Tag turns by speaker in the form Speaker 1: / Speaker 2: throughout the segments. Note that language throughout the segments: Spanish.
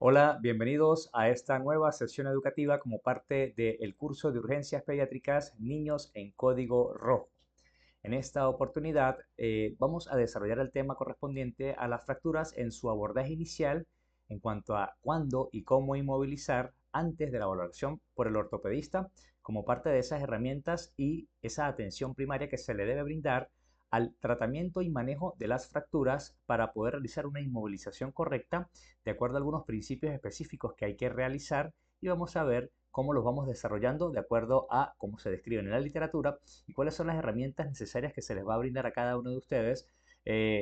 Speaker 1: Hola, bienvenidos a esta nueva sesión educativa como parte del curso de urgencias pediátricas Niños en Código Rojo. En esta oportunidad vamos a desarrollar el tema correspondiente a las fracturas en su abordaje inicial en cuanto a cuándo y cómo inmovilizar antes de la valoración por el ortopedista como parte de esas herramientas y esa atención primaria que se le debe brindar al tratamiento y manejo de las fracturas para poder realizar una inmovilización correcta de acuerdo a algunos principios específicos que hay que realizar y vamos a ver cómo los vamos desarrollando de acuerdo a cómo se describen en la literatura y cuáles son las herramientas necesarias que se les va a brindar a cada uno de ustedes,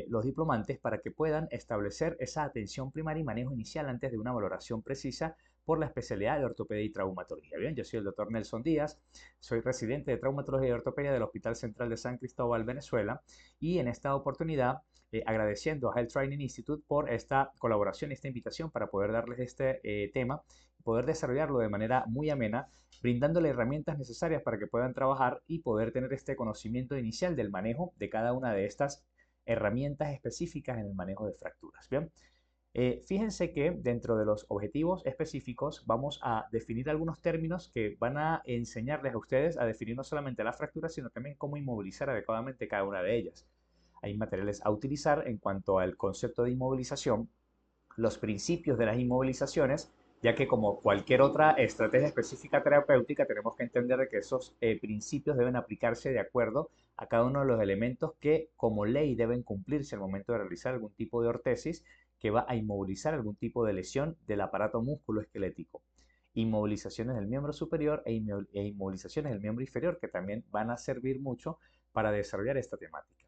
Speaker 1: los diplomantes, para que puedan establecer esa atención primaria y manejo inicial antes de una valoración precisa por la especialidad de ortopedia y traumatología. Bien, yo soy el doctor Nelson Díaz, soy residente de traumatología y ortopedia del Hospital Central de San Cristóbal, Venezuela, y en esta oportunidad agradeciendo a Health Training Institute por esta colaboración, esta invitación para poder darles este tema, poder desarrollarlo de manera muy amena, brindándole herramientas necesarias para que puedan trabajar y poder tener este conocimiento inicial del manejo de cada una de estas herramientas específicas en el manejo de fracturas. Bien, fíjense que dentro de los objetivos específicos vamos a definir algunos términos que van a enseñarles a ustedes a definir no solamente las fracturas, sino también cómo inmovilizar adecuadamente cada una de ellas. Hay materiales a utilizar en cuanto al concepto de inmovilización, los principios de las inmovilizaciones, ya que como cualquier otra estrategia específica terapéutica tenemos que entender que esos principios deben aplicarse de acuerdo a cada uno de los elementos que como ley deben cumplirse al momento de realizar algún tipo de ortesis que va a inmovilizar algún tipo de lesión del aparato musculoesquelético. Inmovilizaciones del miembro superior e inmovilizaciones del miembro inferior que también van a servir mucho para desarrollar esta temática.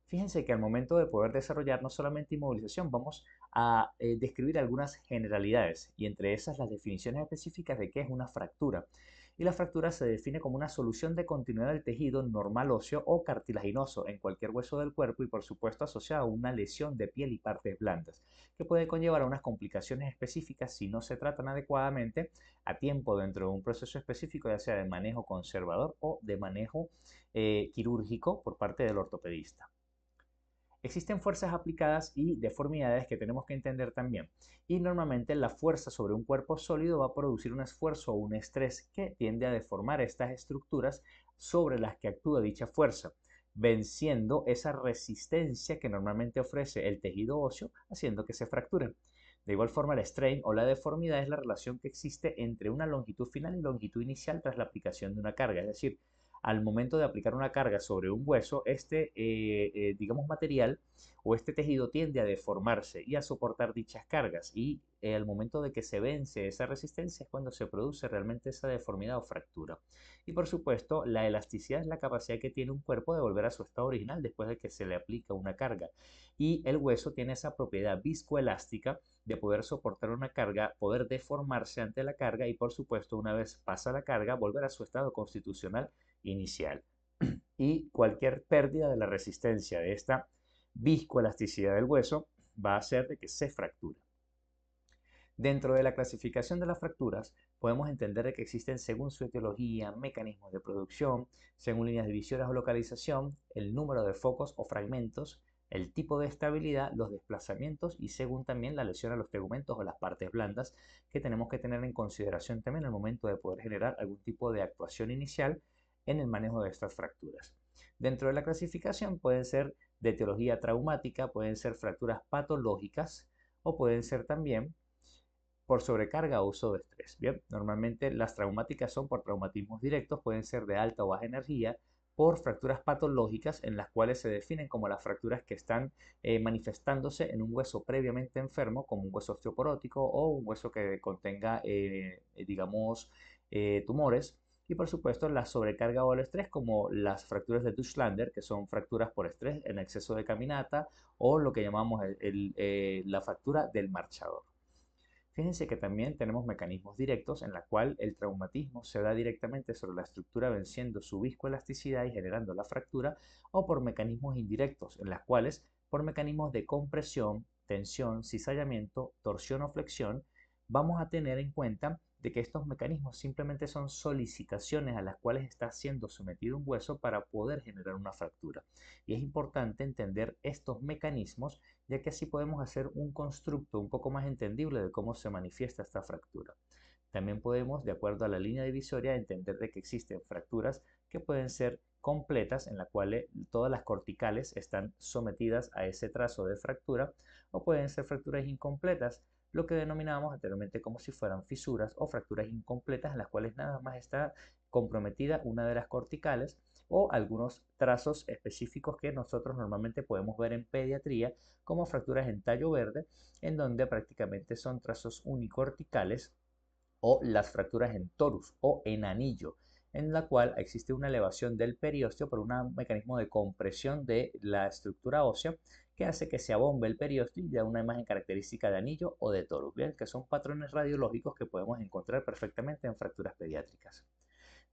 Speaker 1: Fíjense que al momento de poder desarrollar no solamente inmovilización, vamos a describir algunas generalidades y entre esas las definiciones específicas de qué es una fractura. Y la fractura se define como una solución de continuidad del tejido normal óseo o cartilaginoso en cualquier hueso del cuerpo y por supuesto asociada a una lesión de piel y partes blandas, que puede conllevar a unas complicaciones específicas si no se tratan adecuadamente a tiempo dentro de un proceso específico, ya sea de manejo conservador o de manejo quirúrgico por parte del ortopedista. Existen fuerzas aplicadas y deformidades que tenemos que entender también. Y normalmente la fuerza sobre un cuerpo sólido va a producir un esfuerzo o un estrés que tiende a deformar estas estructuras sobre las que actúa dicha fuerza, venciendo esa resistencia que normalmente ofrece el tejido óseo, haciendo que se fracturen. De igual forma, el strain o la deformidad es la relación que existe entre una longitud final y longitud inicial tras la aplicación de una carga, es decir, al momento de aplicar una carga sobre un hueso, digamos, material o este tejido tiende a deformarse y a soportar dichas cargas y al momento de que se vence esa resistencia es cuando se produce realmente esa deformidad o fractura. Y por supuesto, la elasticidad es la capacidad que tiene un cuerpo de volver a su estado original después de que se le aplica una carga. Y el hueso tiene esa propiedad viscoelástica de poder soportar una carga, poder deformarse ante la carga y por supuesto una vez pasa la carga volver a su estado constitucional inicial. Y cualquier pérdida de la resistencia de esta viscoelasticidad del hueso va a hacer de que se fracture. Dentro de la clasificación de las fracturas, podemos entender que existen según su etiología, mecanismos de producción, según líneas divisoras o localización, el número de focos o fragmentos, el tipo de estabilidad, los desplazamientos y según también la lesión a los tegumentos o las partes blandas que tenemos que tener en consideración también al momento de poder generar algún tipo de actuación inicial en el manejo de estas fracturas. Dentro de la clasificación pueden ser de etiología traumática, pueden ser fracturas patológicas o pueden ser también por sobrecarga o uso de estrés. Bien, normalmente las traumáticas son por traumatismos directos, pueden ser de alta o baja energía, por fracturas patológicas en las cuales se definen como las fracturas que están manifestándose en un hueso previamente enfermo, como un hueso osteoporótico o un hueso que contenga, digamos, tumores. Y por supuesto la sobrecarga o el estrés, como las fracturas de Dutchlander, que son fracturas por estrés en exceso de caminata, o lo que llamamos la fractura del marchador. Fíjense que también tenemos mecanismos directos en la cual el traumatismo se da directamente sobre la estructura venciendo su viscoelasticidad y generando la fractura, o por mecanismos indirectos en las cuales por mecanismos de compresión, tensión, cizallamiento, torsión o flexión vamos a tener en cuenta de que estos mecanismos simplemente son solicitaciones a las cuales está siendo sometido un hueso para poder generar una fractura. Y es importante entender estos mecanismos, ya que así podemos hacer un constructo un poco más entendible de cómo se manifiesta esta fractura. También podemos, de acuerdo a la línea divisoria, entender de que existen fracturas que pueden ser completas, en la cual todas las corticales están sometidas a ese trazo de fractura, o pueden ser fracturas incompletas, lo que denominábamos anteriormente como si fueran fisuras o fracturas incompletas en las cuales nada más está comprometida una de las corticales o algunos trazos específicos que nosotros normalmente podemos ver en pediatría como fracturas en tallo verde, en donde prácticamente son trazos unicorticales, o las fracturas en torus o en anillo, en la cual existe una elevación del periósteo por un mecanismo de compresión de la estructura ósea que hace que se abombe el periósteo y da una imagen característica de anillo o de torus, ¿bien? Que son patrones radiológicos que podemos encontrar perfectamente en fracturas pediátricas.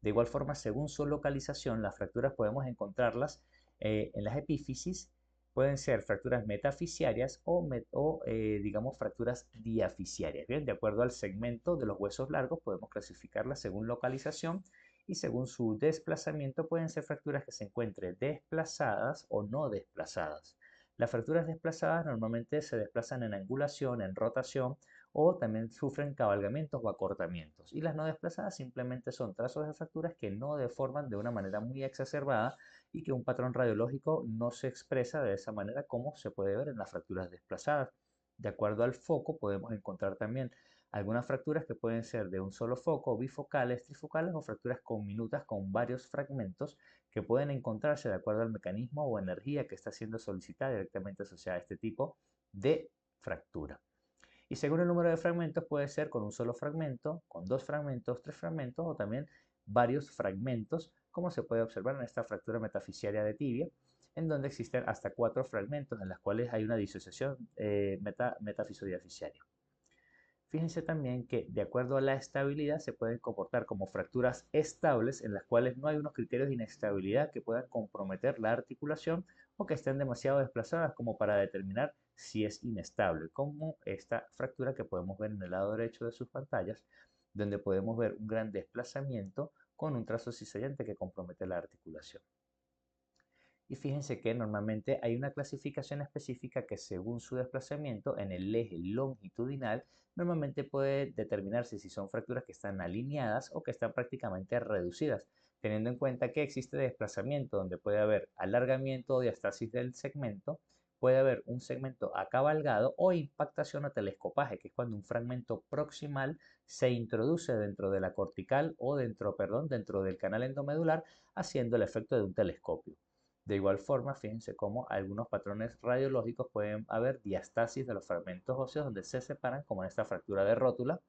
Speaker 1: De igual forma, según su localización, las fracturas podemos encontrarlas en las epífisis, pueden ser fracturas metafisiarias o digamos, fracturas diafisiarias. Bien, de acuerdo al segmento de los huesos largos, podemos clasificarlas según localización y según su desplazamiento pueden ser fracturas que se encuentren desplazadas o no desplazadas. Las fracturas desplazadas normalmente se desplazan en angulación, en rotación, o también sufren cabalgamientos o acortamientos. Y las no desplazadas simplemente son trazos de fracturas que no deforman de una manera muy exacerbada y que un patrón radiológico no se expresa de esa manera como se puede ver en las fracturas desplazadas. De acuerdo al foco podemos encontrar también algunas fracturas que pueden ser de un solo foco, bifocales, trifocales o fracturas conminutas con varios fragmentos que pueden encontrarse de acuerdo al mecanismo o energía que está siendo solicitada directamente asociada a este tipo de fractura. Y según el número de fragmentos puede ser con un solo fragmento, con dos fragmentos, tres fragmentos o también varios fragmentos, como se puede observar en esta fractura metafisiaria de tibia, en donde existen hasta cuatro fragmentos en las cuales hay una disociación metafisodiafisiaria. Fíjense también que de acuerdo a la estabilidad se pueden comportar como fracturas estables en las cuales no hay unos criterios de inestabilidad que puedan comprometer la articulación o que estén demasiado desplazadas como para determinar si es inestable, como esta fractura que podemos ver en el lado derecho de sus pantallas, donde podemos ver un gran desplazamiento con un trazo cizallante que compromete la articulación. Y fíjense que normalmente hay una clasificación específica que según su desplazamiento en el eje longitudinal, normalmente puede determinarse si son fracturas que están alineadas o que están prácticamente reducidas, teniendo en cuenta que existe desplazamiento donde puede haber alargamiento o diastasis del segmento, puede haber un segmento acabalgado o impactación o telescopaje, que es cuando un fragmento proximal se introduce dentro de la cortical o dentro del canal endomedular, haciendo el efecto de un telescopio. De igual forma, fíjense cómo algunos patrones radiológicos pueden haber diastasis de los fragmentos óseos donde se separan, como en esta fractura de rótula,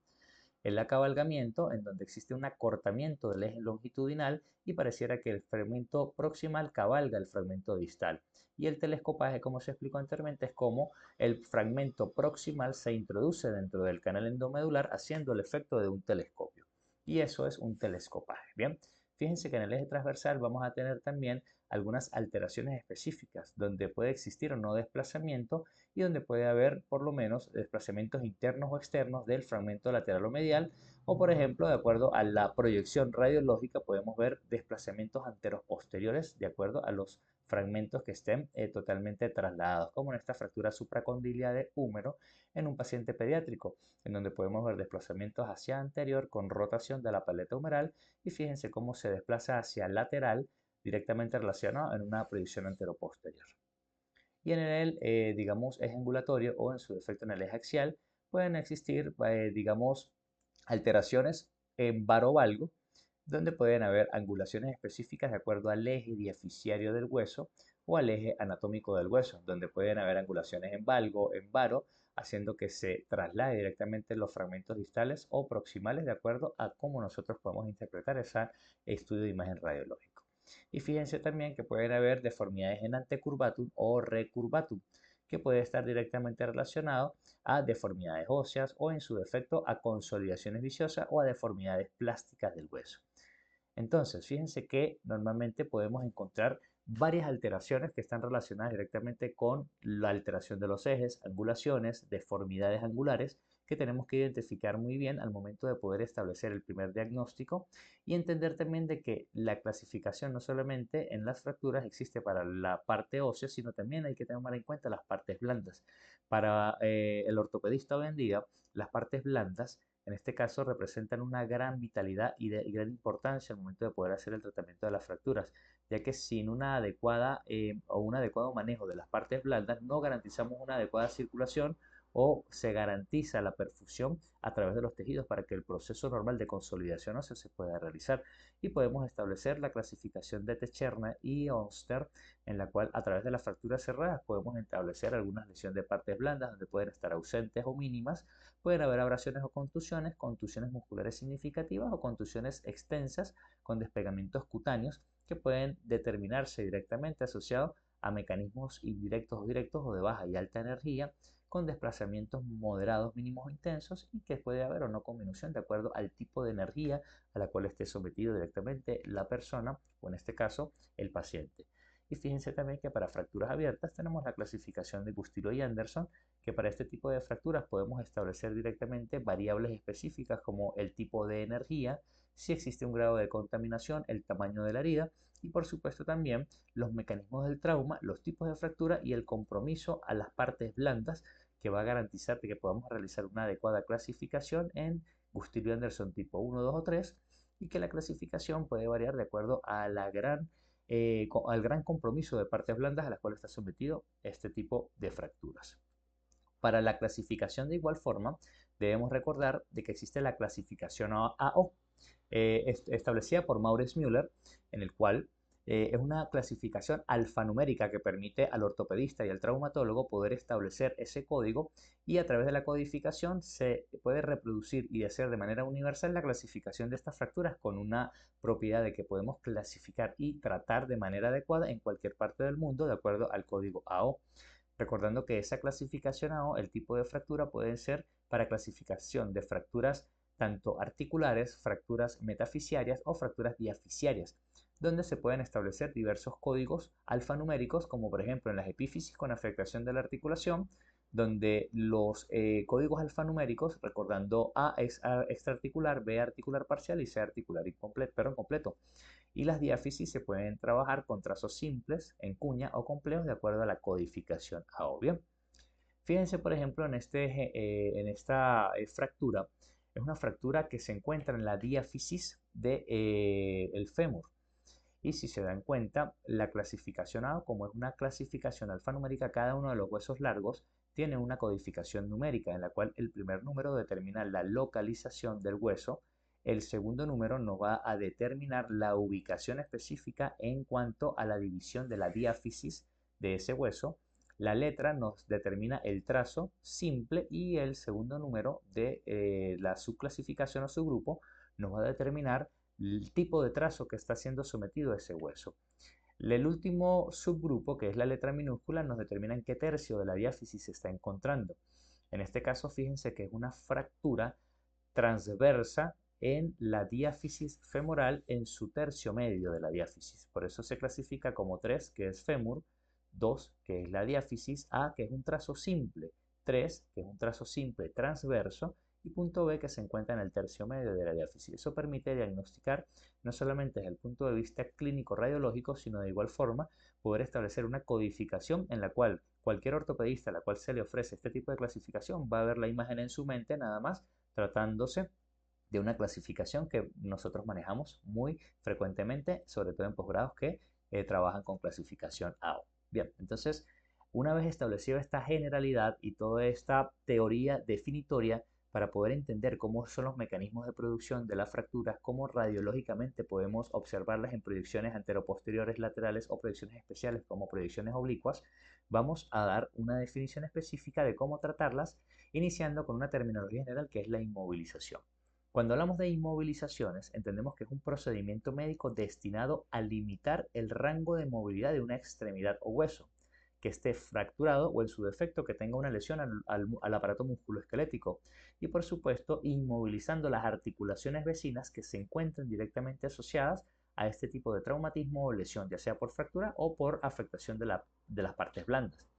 Speaker 1: el acabalgamiento, en donde existe un acortamiento del eje longitudinal y pareciera que el fragmento proximal cabalga el fragmento distal. Y el telescopaje, como se explicó anteriormente, es como el fragmento proximal se introduce dentro del canal endomedular haciendo el efecto de un telescopio. Y eso es un telescopaje. Bien, fíjense que en el eje transversal vamos a tener también algunas alteraciones específicas, donde puede existir o no desplazamiento y donde puede haber por lo menos desplazamientos internos o externos del fragmento lateral o medial, o por ejemplo, de acuerdo a la proyección radiológica, podemos ver desplazamientos anteros posteriores de acuerdo a los fragmentos que estén totalmente trasladados, como en esta fractura supracondilia de húmero en un paciente pediátrico, en donde podemos ver desplazamientos hacia anterior con rotación de la paleta humeral y fíjense cómo se desplaza hacia lateral directamente relacionado en una proyección anteroposterior. Y en el, digamos, eje angulatorio o en su defecto en el eje axial, pueden existir, digamos, alteraciones en varovalgo, donde pueden haber angulaciones específicas de acuerdo al eje diaficiario del hueso o al eje anatómico del hueso, donde pueden haber angulaciones en valgo, en varo, haciendo que se traslade directamente los fragmentos distales o proximales de acuerdo a cómo nosotros podemos interpretar ese estudio de imagen radiológico. Y fíjense también que pueden haber deformidades en antecurvatum o recurvatum, que puede estar directamente relacionado a deformidades óseas o en su defecto a consolidaciones viciosas o a deformidades plásticas del hueso. Entonces, fíjense que normalmente podemos encontrar varias alteraciones que están relacionadas directamente con la alteración de los ejes, angulaciones, deformidades angulares, que tenemos que identificar muy bien al momento de poder establecer el primer diagnóstico y entender también de que la clasificación no solamente en las fracturas existe para la parte ósea, sino también hay que tomar en cuenta las partes blandas. Para el ortopedista hoy en día, las partes blandas en este caso representan una gran vitalidad y de gran importancia al momento de poder hacer el tratamiento de las fracturas, ya que sin una adecuada o un adecuado manejo de las partes blandas no garantizamos una adecuada circulación o se garantiza la perfusión a través de los tejidos para que el proceso normal de consolidación ósea se pueda realizar. Y podemos establecer la clasificación de Techerne y Onster, en la cual a través de las fracturas cerradas podemos establecer algunas lesiones de partes blandas donde pueden estar ausentes o mínimas. Pueden haber abrasiones o contusiones musculares significativas o contusiones extensas con despegamientos cutáneos que pueden determinarse directamente asociados a mecanismos indirectos o directos o de baja y alta energía con desplazamientos moderados, mínimos o intensos y que puede haber o no combinación de acuerdo al tipo de energía a la cual esté sometido directamente la persona o en este caso el paciente. Y fíjense también que para fracturas abiertas tenemos la clasificación de Bustillo y Anderson, que para este tipo de fracturas podemos establecer directamente variables específicas como el tipo de energía, si existe un grado de contaminación, el tamaño de la herida y por supuesto también los mecanismos del trauma, los tipos de fractura y el compromiso a las partes blandas que va a garantizar que podamos realizar una adecuada clasificación en Bustillo Anderson tipo 1, 2 o 3 y que la clasificación puede variar de acuerdo a al gran compromiso de partes blandas a las cuales está sometido este tipo de fracturas. Para la clasificación de igual forma, debemos recordar de que existe la clasificación AO, establecida por Maurice Müller, en el cual es una clasificación alfanumérica que permite al ortopedista y al traumatólogo poder establecer ese código y a través de la codificación se puede reproducir y hacer de manera universal la clasificación de estas fracturas con una propiedad de que podemos clasificar y tratar de manera adecuada en cualquier parte del mundo de acuerdo al código AO. Recordando que esa clasificación AO, el tipo de fractura puede ser para clasificación de fracturas tanto articulares, fracturas metafisiarias o fracturas diafisiarias, donde se pueden establecer diversos códigos alfanuméricos, como por ejemplo en las epífisis con afectación de la articulación, donde los códigos alfanuméricos, recordando A es extraarticular, B articular parcial y C articular incompleto, pero completo. Y las diáfisis se pueden trabajar con trazos simples, en cuña o complejos de acuerdo a la codificación AO. Bien, fíjense por ejemplo en esta fractura. Es una fractura que se encuentra en la diáfisis del fémur. Y si se dan cuenta, la clasificación AO, como es una clasificación alfanumérica, cada uno de los huesos largos tiene una codificación numérica en la cual el primer número determina la localización del hueso, el segundo número nos va a determinar la ubicación específica en cuanto a la división de la diáfisis de ese hueso, la letra nos determina el trazo simple y el segundo número de la subclasificación o subgrupo nos va a determinar el tipo de trazo que está siendo sometido a ese hueso. El último subgrupo, que es la letra minúscula, nos determina en qué tercio de la diáfisis se está encontrando. En este caso, fíjense que es una fractura transversa en la diáfisis femoral en su tercio medio de la diáfisis. Por eso se clasifica como 3, que es fémur, 2, que es la diáfisis, A, que es un trazo simple, 3, que es un trazo simple transverso, y punto B, que se encuentra en el tercio medio de la diáfisis. Eso permite diagnosticar no solamente desde el punto de vista clínico radiológico, sino de igual forma poder establecer una codificación en la cual cualquier ortopedista a la cual se le ofrece este tipo de clasificación va a ver la imagen en su mente nada más tratándose de una clasificación que nosotros manejamos muy frecuentemente, sobre todo en posgrados que trabajan con clasificación AO. Bien, entonces, una vez establecido esta generalidad y toda esta teoría definitoria para poder entender cómo son los mecanismos de producción de las fracturas, cómo radiológicamente podemos observarlas en proyecciones anteroposteriores laterales o proyecciones especiales como proyecciones oblicuas, vamos a dar una definición específica de cómo tratarlas, iniciando con una terminología general que es la inmovilización. Cuando hablamos de inmovilizaciones, entendemos que es un procedimiento médico destinado a limitar el rango de movilidad de una extremidad o hueso que esté fracturado o en su defecto que tenga una lesión al aparato musculoesquelético y por supuesto inmovilizando las articulaciones vecinas que se encuentren directamente asociadas a este tipo de traumatismo o lesión, ya sea por fractura o por afectación de las partes blandas.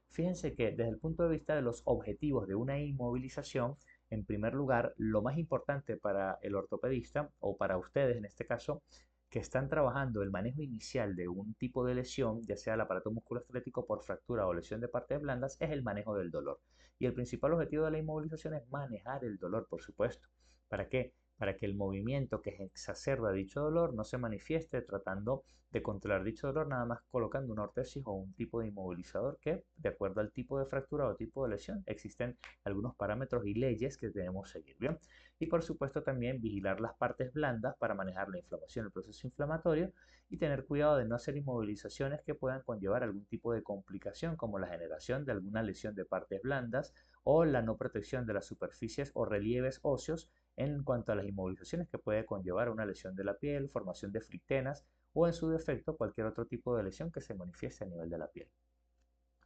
Speaker 1: Fíjense que desde el punto de vista de los objetivos de una inmovilización, En primer lugar, lo más importante para el ortopedista o para ustedes en este caso, que están trabajando el manejo inicial de un tipo de lesión, ya sea el aparato musculoesquelético por fractura o lesión de partes blandas, es el manejo del dolor. Y el principal objetivo de la inmovilización es manejar el dolor, por supuesto. ¿Para qué? Para que el movimiento que exacerba dicho dolor no se manifieste tratando de controlar dicho dolor nada más colocando una ortesis o un tipo de inmovilizador que, de acuerdo al tipo de fractura o tipo de lesión, existen algunos parámetros y leyes que debemos seguir, ¿bien? Y por supuesto también vigilar las partes blandas para manejar la inflamación, el proceso inflamatorio y tener cuidado de no hacer inmovilizaciones que puedan conllevar algún tipo de complicación como la generación de alguna lesión de partes blandas o la no protección de las superficies o relieves óseos en cuanto a las inmovilizaciones que puede conllevar una lesión de la piel, formación de frictenas o en su defecto cualquier otro tipo de lesión que se manifieste a nivel de la piel.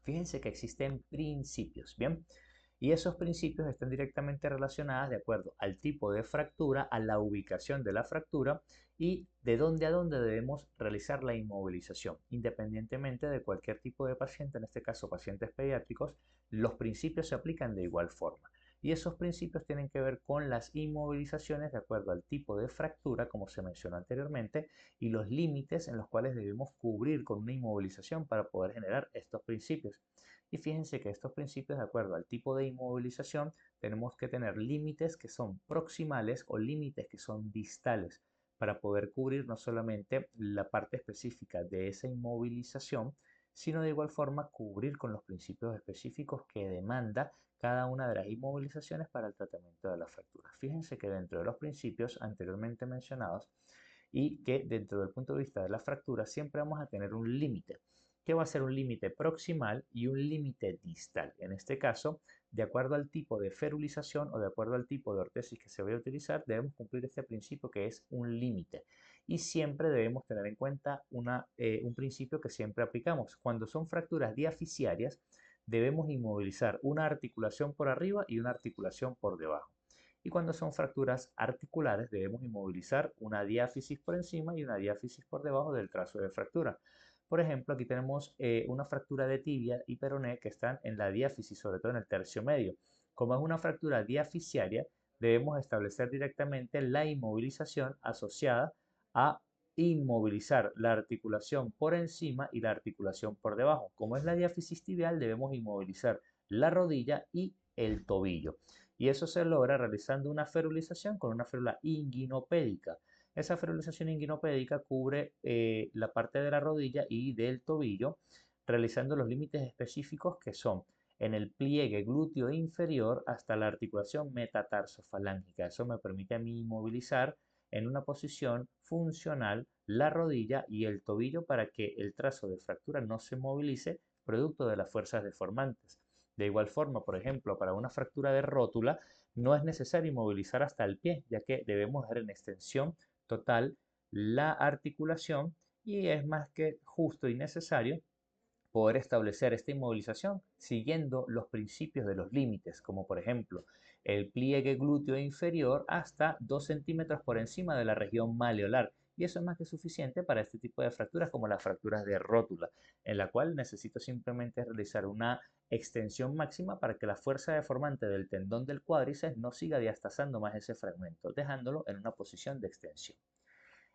Speaker 1: Fíjense que existen principios, ¿bien? Y esos principios están directamente relacionados de acuerdo al tipo de fractura, a la ubicación de la fractura y de dónde a dónde debemos realizar la inmovilización. Independientemente de cualquier tipo de paciente, en este caso pacientes pediátricos, los principios se aplican de igual forma. Y esos principios tienen que ver con las inmovilizaciones de acuerdo al tipo de fractura, como se mencionó anteriormente, y los límites en los cuales debemos cubrir con una inmovilización para poder generar estos principios. Y fíjense que estos principios, de acuerdo al tipo de inmovilización, tenemos que tener límites que son proximales o límites que son distales para poder cubrir no solamente la parte específica de esa inmovilización, sino de igual forma cubrir con los principios específicos que demanda cada una de las inmovilizaciones para el tratamiento de la fractura. Fíjense que dentro de los principios anteriormente mencionados y que dentro del punto de vista de la fractura siempre vamos a tener un límite, que va a ser un límite proximal y un límite distal. En este caso, de acuerdo al tipo de ferulización o de acuerdo al tipo de ortesis que se vaya a utilizar, debemos cumplir este principio que es un límite. Y siempre debemos tener en cuenta un principio que siempre aplicamos. Cuando son fracturas diaficiarias, debemos inmovilizar una articulación por arriba y una articulación por debajo. Y cuando son fracturas articulares, debemos inmovilizar una diáfisis por encima y una diáfisis por debajo del trazo de fractura. Por ejemplo, aquí tenemos una fractura de tibia y peroné que están en la diáfisis, sobre todo en el tercio medio. Como es una fractura diaficiaria, debemos establecer directamente la inmovilización asociada a inmovilizar la articulación por encima y la articulación por debajo. Como es la diáfisis tibial, debemos inmovilizar la rodilla y el tobillo. Y eso se logra realizando una ferulización con una férula inguinopédica. Esa ferulización inguinopédica cubre la parte de la rodilla y del tobillo, realizando los límites específicos que son en el pliegue glúteo inferior hasta la articulación metatarsofalángica. Eso me permite a mí inmovilizar en una posición funcional la rodilla y el tobillo para que el trazo de fractura no se movilice producto de las fuerzas deformantes. De igual forma, por ejemplo, para una fractura de rótula, no es necesario inmovilizar hasta el pie, ya que debemos dejar en extensión total la articulación y es más que justo y necesario poder establecer esta inmovilización siguiendo los principios de los límites, como por ejemplo el pliegue glúteo inferior hasta 2 centímetros por encima de la región maleolar. Y eso es más que suficiente para este tipo de fracturas como las fracturas de rótula, en la cual necesito simplemente realizar una extensión máxima para que la fuerza deformante del tendón del cuádriceps no siga diastazando más ese fragmento, dejándolo en una posición de extensión.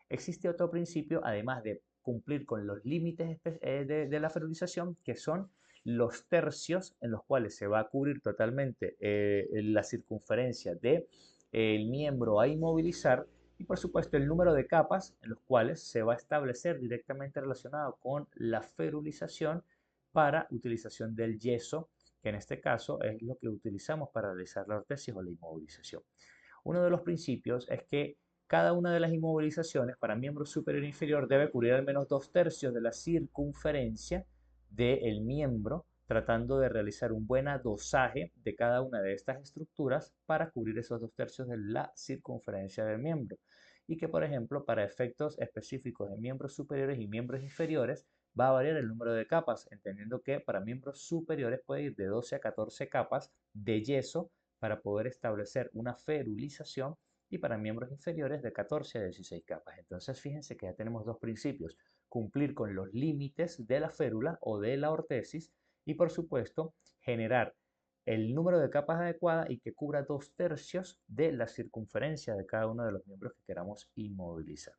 Speaker 1: Existe otro principio, además de cumplir con los límites de la ferulización, que son los tercios en los cuales se va a cubrir totalmente la circunferencia del miembro a inmovilizar y por supuesto el número de capas en los cuales se va a establecer directamente relacionado con la ferulización para utilización del yeso, que en este caso es lo que utilizamos para realizar la ortesis o la inmovilización. Uno de los principios es que cada una de las inmovilizaciones para miembro superior e inferior debe cubrir al menos 2/3 de la circunferencia del miembro, tratando de realizar un buen dosaje de cada una de estas estructuras para cubrir esos 2/3 de la circunferencia del miembro. Y que, por ejemplo, para efectos específicos de miembros superiores y miembros inferiores, va a variar el número de capas, entendiendo que para miembros superiores puede ir de 12 a 14 capas de yeso para poder establecer una ferulización y para miembros inferiores de 14 a 16 capas. Entonces fíjense que ya tenemos dos principios, cumplir con los límites de la férula o de la ortesis y por supuesto generar el número de capas adecuada y que cubra 2/3 de la circunferencia de cada uno de los miembros que queramos inmovilizar.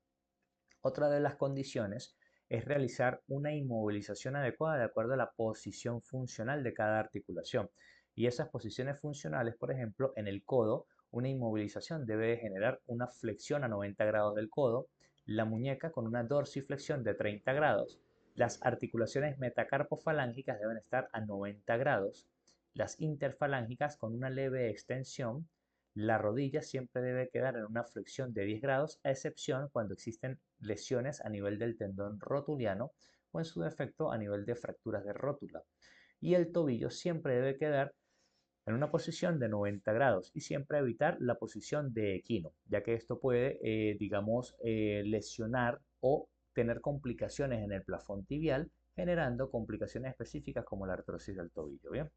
Speaker 1: Otra de las condiciones es realizar una inmovilización adecuada de acuerdo a la posición funcional de cada articulación. Y esas posiciones funcionales, por ejemplo, en el codo, una inmovilización debe generar una flexión a 90 grados del codo, la muñeca con una dorsiflexión de 30 grados, las articulaciones metacarpofalángicas deben estar a 90 grados, las interfalángicas con una leve extensión, la rodilla siempre debe quedar en una flexión de 10 grados, a excepción cuando existen lesiones a nivel del tendón rotuliano o en su defecto a nivel de fracturas de rótula. Y el tobillo siempre debe quedar en una posición de 90 grados y siempre evitar la posición de equino, ya que esto puede, digamos, lesionar o tener complicaciones en el plafón tibial, generando complicaciones específicas como la artrosis del tobillo. Bien.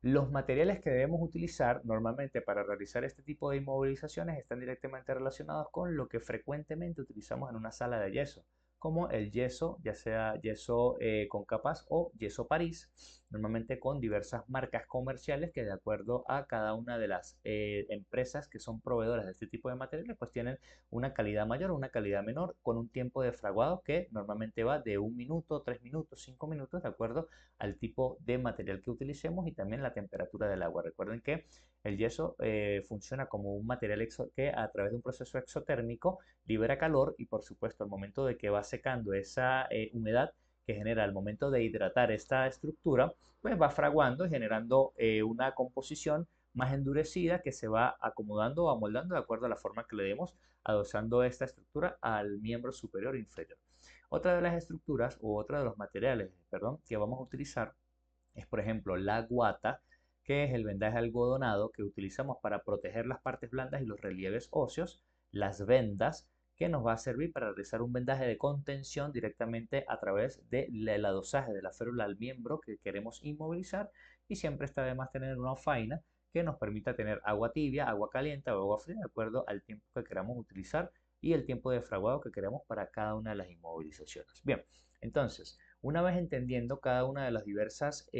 Speaker 1: Los materiales que debemos utilizar normalmente para realizar este tipo de inmovilizaciones están directamente relacionados con lo que frecuentemente utilizamos en una sala de yeso, como el yeso, ya sea yeso con capas o yeso París, normalmente con diversas marcas comerciales que de acuerdo a cada una de las empresas que son proveedoras de este tipo de materiales, pues tienen una calidad mayor o una calidad menor, con un tiempo de fraguado que normalmente va de 1 minuto, 3 minutos, 5 minutos, de acuerdo al tipo de material que utilicemos y también la temperatura del agua. Recuerden que el yeso funciona como un material que a través de un proceso exotérmico libera calor y por supuesto al momento de que va secando esa humedad que genera al momento de hidratar esta estructura, pues va fraguando y generando una composición más endurecida que se va acomodando o amoldando de acuerdo a la forma que le demos, adosando esta estructura al miembro superior e inferior. Otra de las estructuras u otro de los materiales, perdón, que vamos a utilizar es, por ejemplo, la guata, que es el vendaje algodonado que utilizamos para proteger las partes blandas y los relieves óseos, las vendas, que nos va a servir para realizar un vendaje de contención directamente a través del adosaje de la férula al miembro que queremos inmovilizar, y siempre está de más tener una faina que nos permita tener agua tibia, agua caliente o agua fría de acuerdo al tiempo que queramos utilizar y el tiempo de fraguado que queremos para cada una de las inmovilizaciones. Bien, entonces, una vez entendiendo cada una de las diversas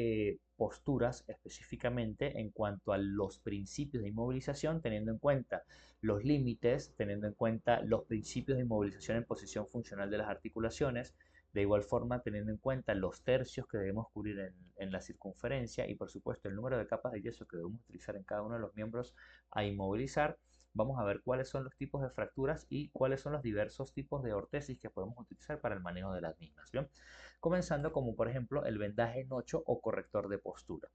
Speaker 1: posturas específicamente en cuanto a los principios de inmovilización, teniendo en cuenta los límites, teniendo en cuenta los principios de inmovilización en posición funcional de las articulaciones, de igual forma teniendo en cuenta los tercios que debemos cubrir en la circunferencia y por supuesto el número de capas de yeso que debemos utilizar en cada uno de los miembros a inmovilizar, vamos a ver cuáles son los tipos de fracturas y cuáles son los diversos tipos de ortesis que podemos utilizar para el manejo de las mismas. ¿Bien? Comenzando como por ejemplo el vendaje en 8 o corrector de postura.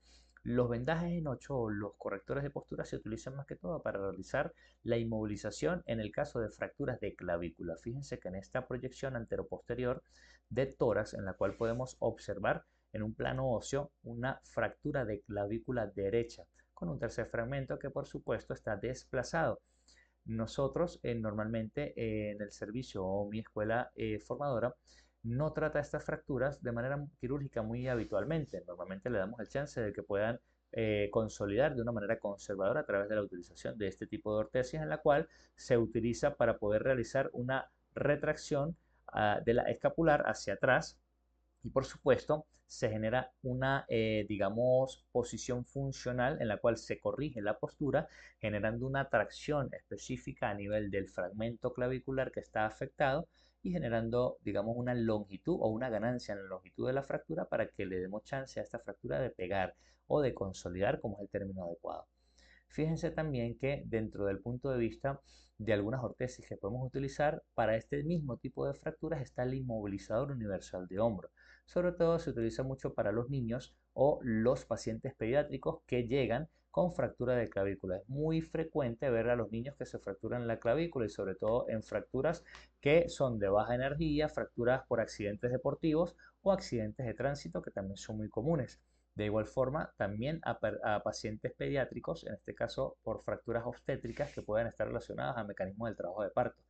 Speaker 1: Los vendajes en 8 o los correctores de postura se utilizan más que todo para realizar la inmovilización en el caso de fracturas de clavícula. Fíjense que en esta proyección anteroposterior de tórax, en la cual podemos observar en un plano óseo una fractura de clavícula derecha, con un tercer fragmento que por supuesto está desplazado. Nosotros normalmente en el servicio o mi escuela formadora no trata estas fracturas de manera quirúrgica muy habitualmente. Normalmente le damos el chance de que puedan consolidar de una manera conservadora a través de la utilización de este tipo de ortesis en la cual se utiliza para poder realizar una retracción de la escapular hacia atrás y por supuesto se genera una, digamos, posición funcional en la cual se corrige la postura, generando una tracción específica a nivel del fragmento clavicular que está afectado y generando, digamos, una longitud o una ganancia en la longitud de la fractura para que le demos chance a esta fractura de pegar o de consolidar, como es el término adecuado. Fíjense también que dentro del punto de vista de algunas ortesis que podemos utilizar para este mismo tipo de fracturas está el inmovilizador universal de hombro. Sobre todo se utiliza mucho para los niños o los pacientes pediátricos que llegan con fractura de clavícula. Es muy frecuente ver a los niños que se fracturan la clavícula y sobre todo en fracturas que son de baja energía, fracturas por accidentes deportivos o accidentes de tránsito que también son muy comunes. De igual forma, también a pacientes pediátricos, en este caso por fracturas obstétricas que puedan estar relacionadas al mecanismo del trabajo de parto.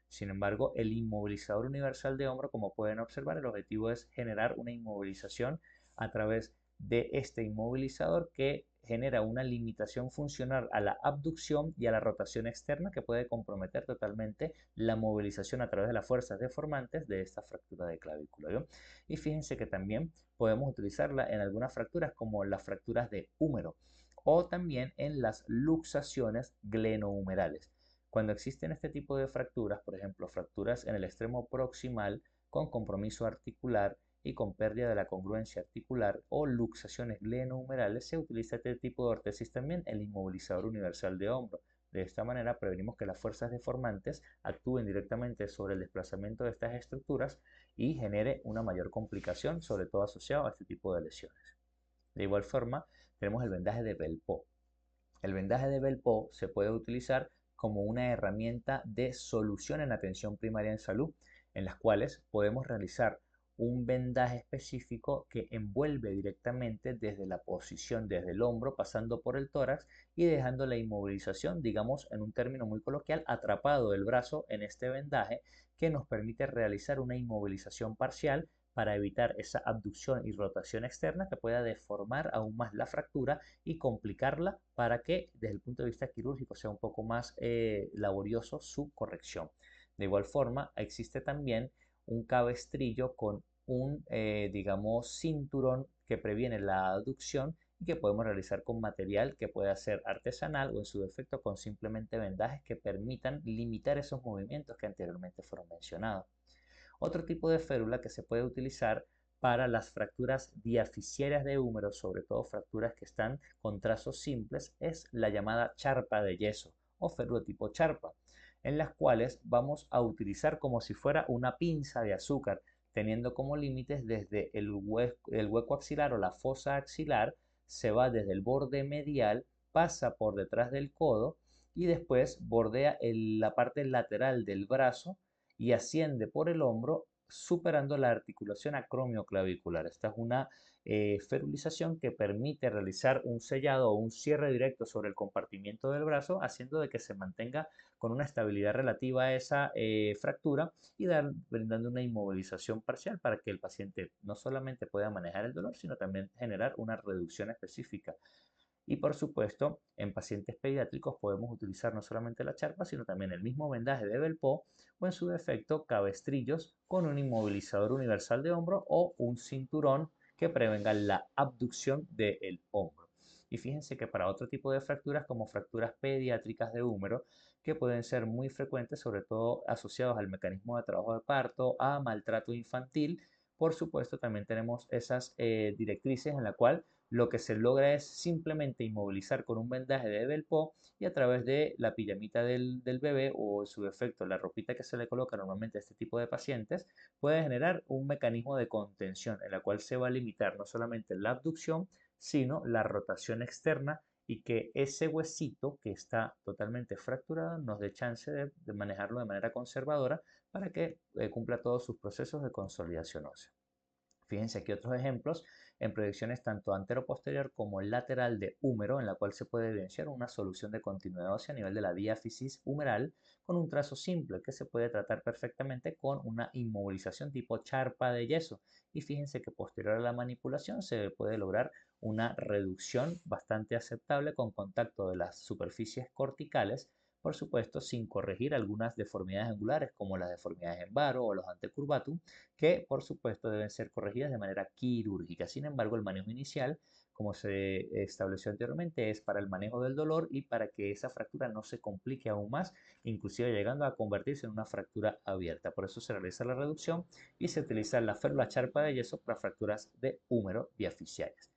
Speaker 1: Sin embargo, el inmovilizador universal de hombro, como pueden observar, el objetivo es generar una inmovilización a través de este inmovilizador que genera una limitación funcional a la abducción y a la rotación externa que puede comprometer totalmente la movilización a través de las fuerzas deformantes de esta fractura de clavícula, ¿vio? Y fíjense que también podemos utilizarla en algunas fracturas como las fracturas de húmero o también en las luxaciones glenohumerales. Cuando existen este tipo de fracturas, por ejemplo, fracturas en el extremo proximal con compromiso articular y con pérdida de la congruencia articular o luxaciones glenohumerales, se utiliza este tipo de ortesis también, el inmovilizador universal de hombro. De esta manera prevenimos que las fuerzas deformantes actúen directamente sobre el desplazamiento de estas estructuras y genere una mayor complicación, sobre todo asociado a este tipo de lesiones. De igual forma, tenemos el vendaje de Belpo. El vendaje de Belpo se puede utilizar como una herramienta de solución en atención primaria en salud, en las cuales podemos realizar un vendaje específico que envuelve directamente desde la posición, desde el hombro, pasando por el tórax y dejando la inmovilización, digamos en un término muy coloquial, atrapado el brazo en este vendaje que nos permite realizar una inmovilización parcial para evitar esa abducción y rotación externa que pueda deformar aún más la fractura y complicarla para que desde el punto de vista quirúrgico sea un poco más laborioso su corrección. De igual forma, existe también un cabestrillo con un, digamos, cinturón que previene la aducción y que podemos realizar con material que pueda ser artesanal o en su defecto con simplemente vendajes que permitan limitar esos movimientos que anteriormente fueron mencionados. Otro tipo de férula que se puede utilizar para las fracturas diaficiarias de húmero, sobre todo fracturas que están con trazos simples, es la llamada charpa de yeso o férula tipo charpa, en las cuales vamos a utilizar como si fuera una pinza de azúcar, teniendo como límites desde el hueco axilar o la fosa axilar, se va desde el borde medial, pasa por detrás del codo y después bordea la parte lateral del brazo y asciende por el hombro superando la articulación acromioclavicular. Esta es una ferulización que permite realizar un sellado o un cierre directo sobre el compartimiento del brazo, haciendo de que se mantenga con una estabilidad relativa a esa fractura y brindando una inmovilización parcial para que el paciente no solamente pueda manejar el dolor, sino también generar una reducción específica. Y por supuesto, en pacientes pediátricos podemos utilizar no solamente la charpa, sino también el mismo vendaje de Belpo o en su defecto cabestrillos con un inmovilizador universal de hombro o un cinturón que prevenga la abducción del hombro. Y fíjense que para otro tipo de fracturas como fracturas pediátricas de húmero, que pueden ser muy frecuentes, sobre todo asociados al mecanismo de trabajo de parto, a maltrato infantil, por supuesto también tenemos esas directrices en la cual lo que se logra es simplemente inmovilizar con un vendaje de Belpo y a través de la pijamita del bebé o en su defecto la ropita que se le coloca normalmente a este tipo de pacientes, puede generar un mecanismo de contención en la cual se va a limitar no solamente la abducción, sino la rotación externa y que ese huesito que está totalmente fracturado nos dé chance de manejarlo de manera conservadora para que cumpla todos sus procesos de consolidación ósea. Fíjense aquí otros ejemplos en proyecciones tanto antero-posterior como lateral de húmero, en la cual se puede evidenciar una solución de continuidad ósea a nivel de la diáfisis humeral con un trazo simple que se puede tratar perfectamente con una inmovilización tipo charpa de yeso. Y fíjense que posterior a la manipulación se puede lograr una reducción bastante aceptable con contacto de las superficies corticales, por supuesto sin corregir algunas deformidades angulares como las deformidades en varo o los antecurvatum, que por supuesto deben ser corregidas de manera quirúrgica. Sin embargo, el manejo inicial, como se estableció anteriormente, es para el manejo del dolor y para que esa fractura no se complique aún más, inclusive llegando a convertirse en una fractura abierta. Por eso se realiza la reducción y se utiliza la férula charpa de yeso para fracturas de húmero diaficiarias.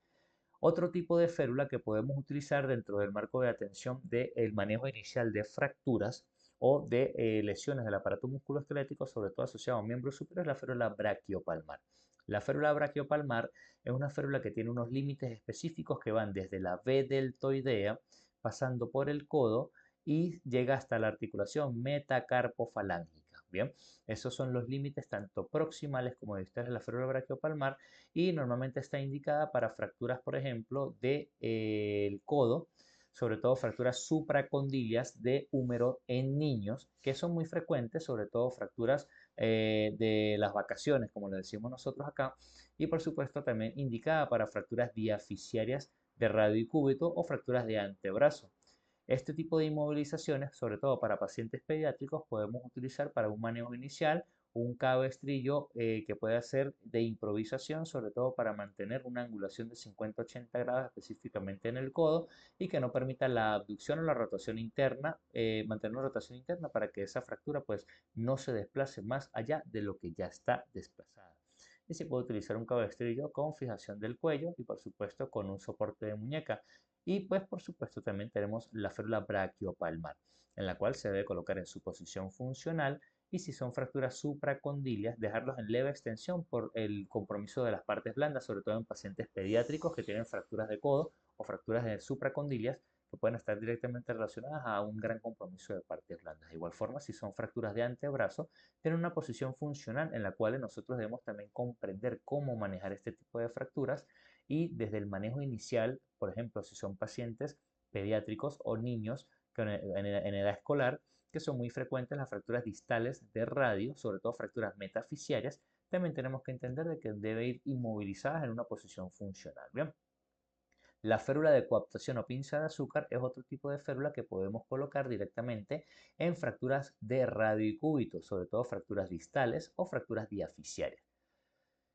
Speaker 1: Otro tipo de férula que podemos utilizar dentro del marco de atención del manejo inicial de fracturas o de lesiones del aparato musculoesquelético, sobre todo asociado a miembros superiores, es la férula brachiopalmar. La férula brachiopalmar es una férula que tiene unos límites específicos que van desde la V deltoidea, pasando por el codo y llega hasta la articulación metacarpofalángica. Bien, esos son los límites tanto proximales como distales de la férula brachiopalmar y normalmente está indicada para fracturas, por ejemplo, del codo, sobre todo fracturas supracondilias de húmero en niños, que son muy frecuentes, sobre todo fracturas de las vacaciones, como le decimos nosotros acá, y por supuesto también indicada para fracturas diaficiarias de radio y cúbito o fracturas de antebrazo. Este tipo de inmovilizaciones, sobre todo para pacientes pediátricos, podemos utilizar para un manejo inicial un cabestrillo que puede ser de improvisación, sobre todo para mantener una angulación de 50-80 grados específicamente en el codo y que no permita la abducción o la rotación interna, mantener una rotación interna para que esa fractura pues no se desplace más allá de lo que ya está desplazada. Y se puede utilizar un cabestrillo con fijación del cuello y por supuesto con un soporte de muñeca. Y pues por supuesto también tenemos la férula brachiopalmar, en la cual se debe colocar en su posición funcional y si son fracturas supracondilias, dejarlos en leve extensión por el compromiso de las partes blandas, sobre todo en pacientes pediátricos que tienen fracturas de codo o fracturas de supracondilias que pueden estar directamente relacionadas a un gran compromiso de partes blandas. De igual forma, si son fracturas de antebrazo, tienen una posición funcional en la cual nosotros debemos también comprender cómo manejar este tipo de fracturas y desde el manejo inicial, por ejemplo, si son pacientes pediátricos o niños en edad escolar, que son muy frecuentes las fracturas distales de radio, sobre todo fracturas metafisiarias, también tenemos que entender de que debe ir inmovilizadas en una posición funcional. Bien. La férula de coaptación o pinza de azúcar es otro tipo de férula que podemos colocar directamente en fracturas de radio y cúbito, sobre todo fracturas distales o fracturas diaficiarias.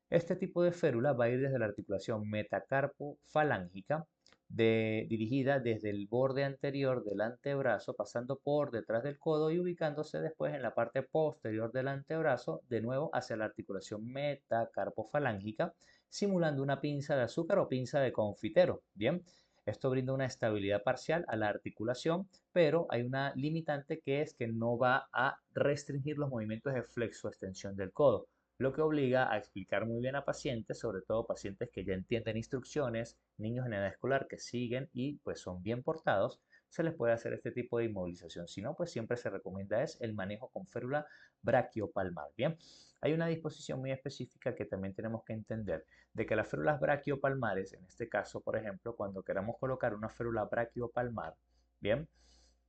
Speaker 1: Este tipo de férula va a ir desde la articulación metacarpo-falángica, dirigida desde el borde anterior del antebrazo, pasando por detrás del codo y ubicándose después en la parte posterior del antebrazo, de nuevo hacia la articulación metacarpo-falángica, simulando una pinza de azúcar o pinza de confitero. Bien, esto brinda una estabilidad parcial a la articulación, pero hay una limitante que es que no va a restringir los movimientos de flexo-extensión del codo, lo que obliga a explicar muy bien a pacientes, sobre todo pacientes que ya entienden instrucciones, niños en edad escolar que siguen y pues son bien portados, se les puede hacer este tipo de inmovilización. Si no, pues siempre se recomienda es el manejo con férula brachiopalmar. Bien, hay una disposición muy específica que también tenemos que entender, de que las férulas brachiopalmares, en este caso, por ejemplo, cuando queramos colocar una férula brachiopalmar, bien,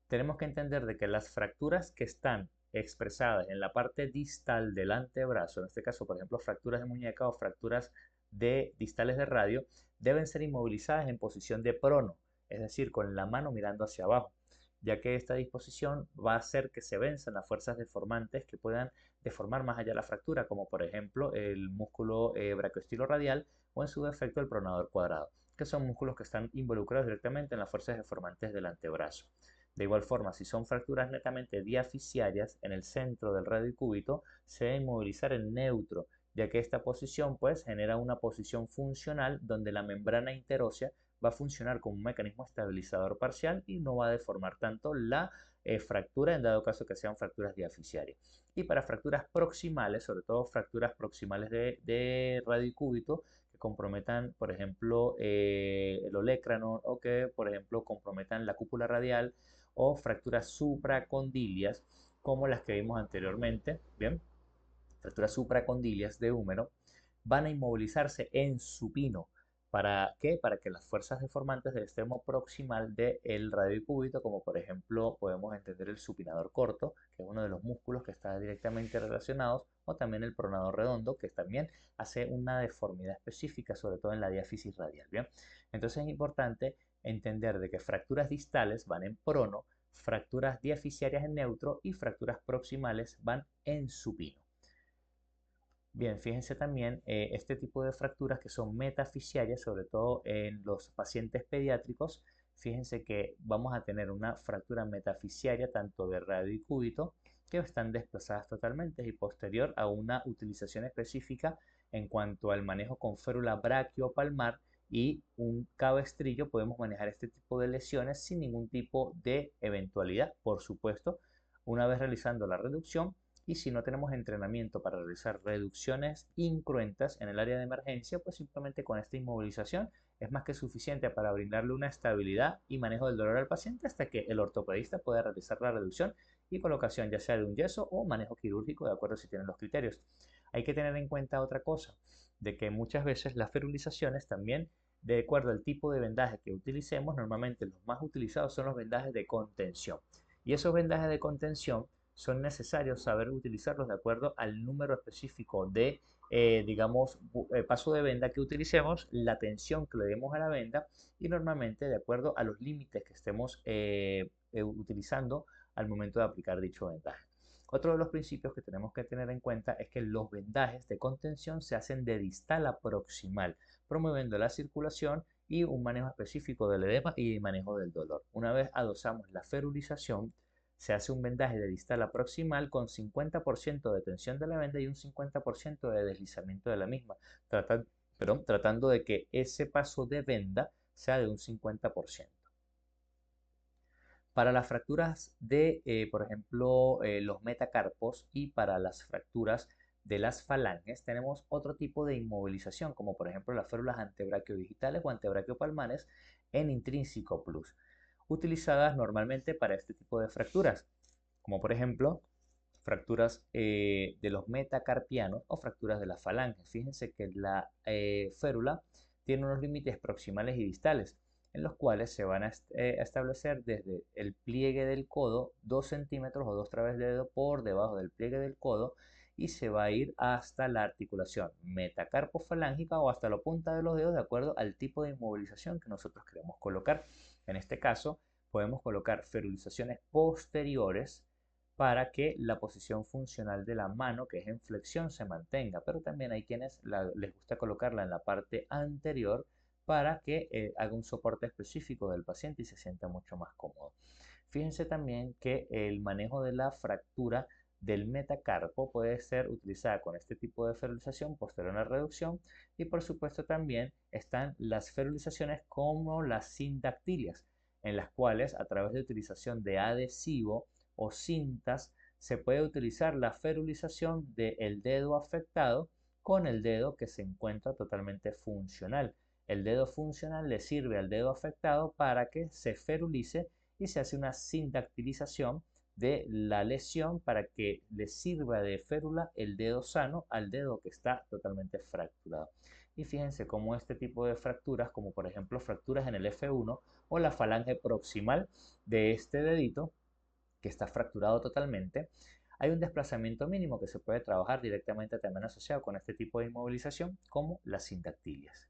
Speaker 1: tenemos que entender de que las fracturas que están expresadas en la parte distal del antebrazo, en este caso, por ejemplo, fracturas de muñeca o fracturas de distales de radio, deben ser inmovilizadas en posición de prono, es decir, con la mano mirando hacia abajo, ya que esta disposición va a hacer que se venzan las fuerzas deformantes que puedan deformar más allá la fractura, como por ejemplo el músculo brachiostilo-radial o en su defecto el pronador cuadrado, que son músculos que están involucrados directamente en las fuerzas deformantes del antebrazo. De igual forma, si son fracturas netamente diaficiarias en el centro del radiocúbito, se debe inmovilizar en neutro, ya que esta posición pues genera una posición funcional donde la membrana interósea va a funcionar como un mecanismo estabilizador parcial y no va a deformar tanto la fractura en dado caso que sean fracturas diaficiarias. Y para fracturas proximales, sobre todo fracturas proximales de radiocúbito, que comprometan, por ejemplo, el olecranon o que, por ejemplo, comprometan la cúpula radial, o fracturas supracondilias como las que vimos anteriormente, ¿bien? Fracturas supracondilias de húmero van a inmovilizarse en supino. ¿Para qué? Para que las fuerzas deformantes del extremo proximal del radiocúbito, como por ejemplo podemos entender el supinador corto, que es uno de los músculos que está directamente relacionados, o también el pronador redondo, que también hace una deformidad específica, sobre todo en la diáfisis radial. ¿Bien? Entonces es importante entender de que fracturas distales van en prono, fracturas diaficiarias en neutro y fracturas proximales van en supino. Bien, fíjense también este tipo de fracturas que son metafisiarias, sobre todo en los pacientes pediátricos. Fíjense que vamos a tener una fractura metafisiaria tanto de radio y cúbito que están desplazadas totalmente y posterior a una utilización específica en cuanto al manejo con férula brachiopalmar y un cabestrillo podemos manejar este tipo de lesiones sin ningún tipo de eventualidad, por supuesto, una vez realizando la reducción. Y si no tenemos entrenamiento para realizar reducciones incruentas en el área de emergencia, pues simplemente con esta inmovilización es más que suficiente para brindarle una estabilidad y manejo del dolor al paciente hasta que el ortopedista pueda realizar la reducción y colocación ya sea de un yeso o manejo quirúrgico de acuerdo si tienen los criterios. Hay que tener en cuenta otra cosa, de que muchas veces las ferulizaciones también, de acuerdo al tipo de vendaje que utilicemos, normalmente los más utilizados son los vendajes de contención. Y esos vendajes de contención son necesarios saber utilizarlos de acuerdo al número específico de digamos, paso de venda que utilicemos, la tensión que le demos a la venda y normalmente de acuerdo a los límites que estemos utilizando al momento de aplicar dicho vendaje. Otro de los principios que tenemos que tener en cuenta es que los vendajes de contención se hacen de distal a proximal, promoviendo la circulación y un manejo específico del edema y manejo del dolor. Una vez adosamos la ferulización, se hace un vendaje de distal a proximal con 50% de tensión de la venda y un 50% de deslizamiento de la misma, tratando de que ese paso de venda sea de un 50%. Para las fracturas de, por ejemplo, los metacarpos y para las fracturas de las falanges, tenemos otro tipo de inmovilización, como por ejemplo las férulas antebraquiodigitales o antebraquiopalmares en intrínseco plus, utilizadas normalmente para este tipo de fracturas, como por ejemplo fracturas de los metacarpianos o fracturas de las falanges. Fíjense que la férula tiene unos límites proximales y distales, en los cuales se van a establecer desde el pliegue del codo 2 centímetros o 2 traves de dedo por debajo del pliegue del codo y se va a ir hasta la articulación metacarpofalángica o hasta la punta de los dedos de acuerdo al tipo de inmovilización que nosotros queremos colocar. En este caso, podemos colocar ferulizaciones posteriores para que la posición funcional de la mano, que es en flexión, se mantenga, pero también hay quienes les gusta colocarla en la parte anterior para que haga un soporte específico del paciente y se sienta mucho más cómodo. Fíjense también que el manejo de la fractura del metacarpo puede ser utilizada con este tipo de ferulización posterior a la reducción y por supuesto también están las ferulizaciones como las sindactilias, en las cuales a través de utilización de adhesivo o cintas se puede utilizar la ferulización del dedo afectado con el dedo que se encuentra totalmente funcional. El dedo funcional le sirve al dedo afectado para que se ferulice y se hace una sindactilización de la lesión para que le sirva de férula el dedo sano al dedo que está totalmente fracturado. Y fíjense cómo este tipo de fracturas, como por ejemplo fracturas en el F1 o la falange proximal de este dedito, que está fracturado totalmente, hay un desplazamiento mínimo que se puede trabajar directamente también asociado con este tipo de inmovilización, como las sindactilias.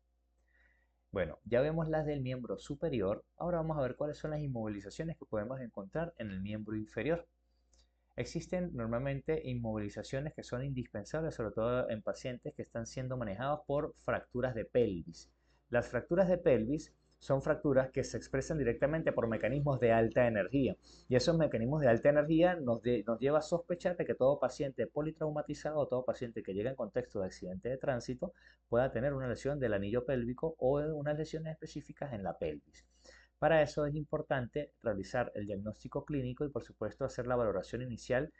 Speaker 1: Bueno, ya vemos las del miembro superior, ahora vamos a ver cuáles son las inmovilizaciones que podemos encontrar en el miembro inferior. Existen normalmente inmovilizaciones que son indispensables, sobre todo en pacientes que están siendo manejados por fracturas de pelvis. Las fracturas de pelvis son fracturas que se expresan directamente por mecanismos de alta energía y esos mecanismos de alta energía nos lleva a sospechar de que todo paciente politraumatizado o todo paciente que llega en contexto de accidente de tránsito pueda tener una lesión del anillo pélvico o unas lesiones específicas en la pelvis. Para eso es importante realizar el diagnóstico clínico y por supuesto hacer la valoración inicial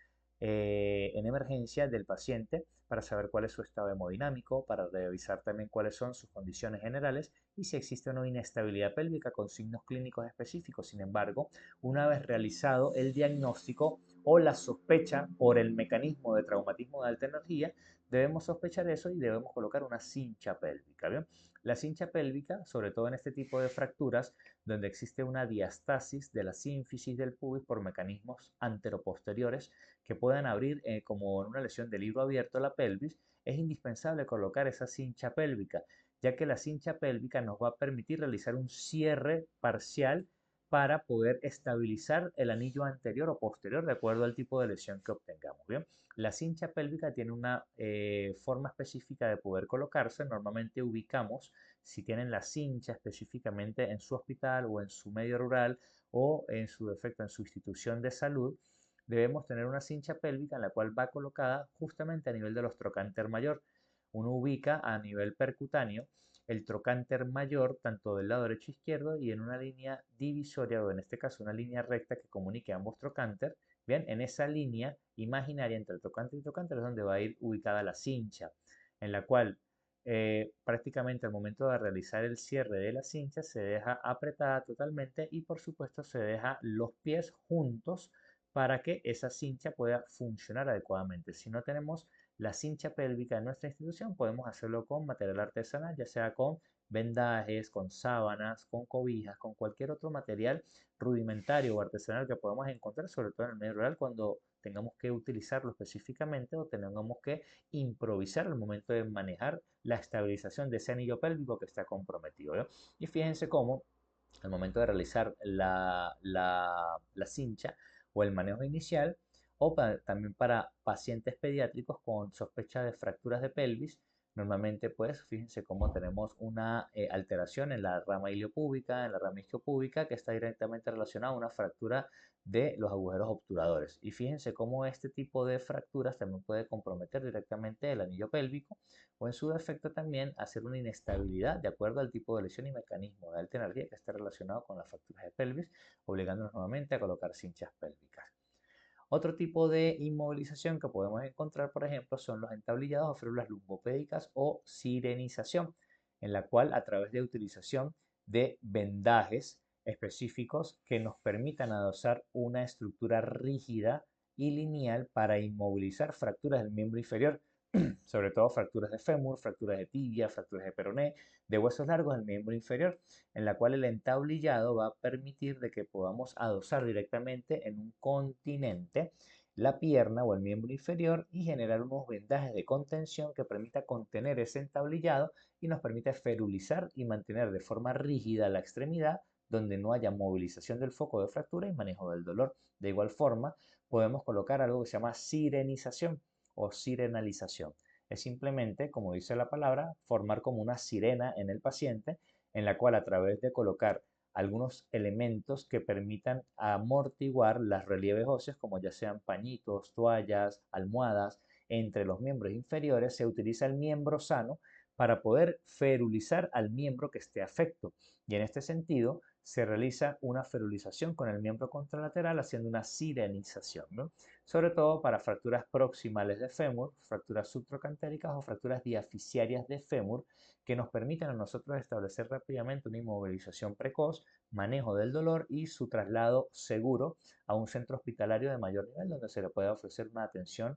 Speaker 1: en emergencia del paciente para saber cuál es su estado hemodinámico, para revisar también cuáles son sus condiciones generales y si existe una inestabilidad pélvica con signos clínicos específicos. Sin embargo, una vez realizado el diagnóstico o la sospecha por el mecanismo de traumatismo de alta energía, debemos sospechar eso y debemos colocar una cincha pélvica. ¿Bien? La cincha pélvica, sobre todo en este tipo de fracturas, donde existe una diastasis de la sínfisis del pubis por mecanismos anteroposteriores que puedan abrir como en una lesión del libro abierto la pelvis, es indispensable colocar esa cincha pélvica, ya que la cincha pélvica nos va a permitir realizar un cierre parcial para poder estabilizar el anillo anterior o posterior de acuerdo al tipo de lesión que obtengamos. Bien, la cincha pélvica tiene una forma específica de poder colocarse. Normalmente ubicamos si tienen la cincha específicamente en su hospital o en su medio rural o en su defecto en su institución de salud. Debemos tener una cincha pélvica en la cual va colocada justamente a nivel de los trocánter mayor. Uno ubica a nivel percutáneo el trocánter mayor tanto del lado derecho e izquierdo y en una línea divisoria o en este caso una línea recta que comunique ambos trocánter. Bien, en esa línea imaginaria entre el trocánter y trocánter es donde va a ir ubicada la cincha, en la cual prácticamente al momento de realizar el cierre de la cincha se deja apretada totalmente y por supuesto se deja los pies juntos para que esa cincha pueda funcionar adecuadamente. Si no tenemos la cincha pélvica en nuestra institución, podemos hacerlo con material artesanal, ya sea con vendajes, con sábanas, con cobijas, con cualquier otro material rudimentario o artesanal que podamos encontrar, sobre todo en el medio rural, cuando tengamos que utilizarlo específicamente o tengamos que improvisar al momento de manejar la estabilización de ese anillo pélvico que está comprometido, ¿no? Y fíjense cómo al momento de realizar la cincha o el manejo inicial, o también para pacientes pediátricos con sospecha de fracturas de pelvis. Normalmente, pues, fíjense cómo tenemos una alteración en la rama iliopúbica, en la rama isquiopúbica, que está directamente relacionada a una fractura de los agujeros obturadores. Y fíjense cómo este tipo de fracturas también puede comprometer directamente el anillo pélvico o en su defecto también hacer una inestabilidad de acuerdo al tipo de lesión y mecanismo de alta energía que esté relacionado con las fracturas de pelvis, obligándonos nuevamente a colocar cinchas pélvicas. Otro tipo de inmovilización que podemos encontrar, por ejemplo, son los entablillados o férulas lumbopédicas o sirenización, en la cual a través de utilización de vendajes específicos que nos permitan adosar una estructura rígida y lineal para inmovilizar fracturas del miembro inferior, sobre todo fracturas de fémur, fracturas de tibia, fracturas de peroné, de huesos largos del miembro inferior, en la cual el entablillado va a permitir de que podamos adosar directamente en un continente la pierna o el miembro inferior y generar unos vendajes de contención que permita contener ese entablillado y nos permite ferulizar y mantener de forma rígida la extremidad donde no haya movilización del foco de fractura y manejo del dolor. De igual forma, podemos colocar algo que se llama sirenización o sirenalización. Es simplemente, como dice la palabra, formar como una sirena en el paciente, en la cual a través de colocar algunos elementos que permitan amortiguar las relieves óseos, como ya sean pañitos, toallas, almohadas, entre los miembros inferiores, se utiliza el miembro sano para poder ferulizar al miembro que esté afecto. Y en este sentido, se realiza una ferulización con el miembro contralateral haciendo una sirenización, ¿no? Sobre todo para fracturas proximales de fémur, fracturas subtrocantéricas o fracturas diaficiarias de fémur, que nos permitan a nosotros establecer rápidamente una inmovilización precoz, manejo del dolor y su traslado seguro a un centro hospitalario de mayor nivel donde se le pueda ofrecer una atención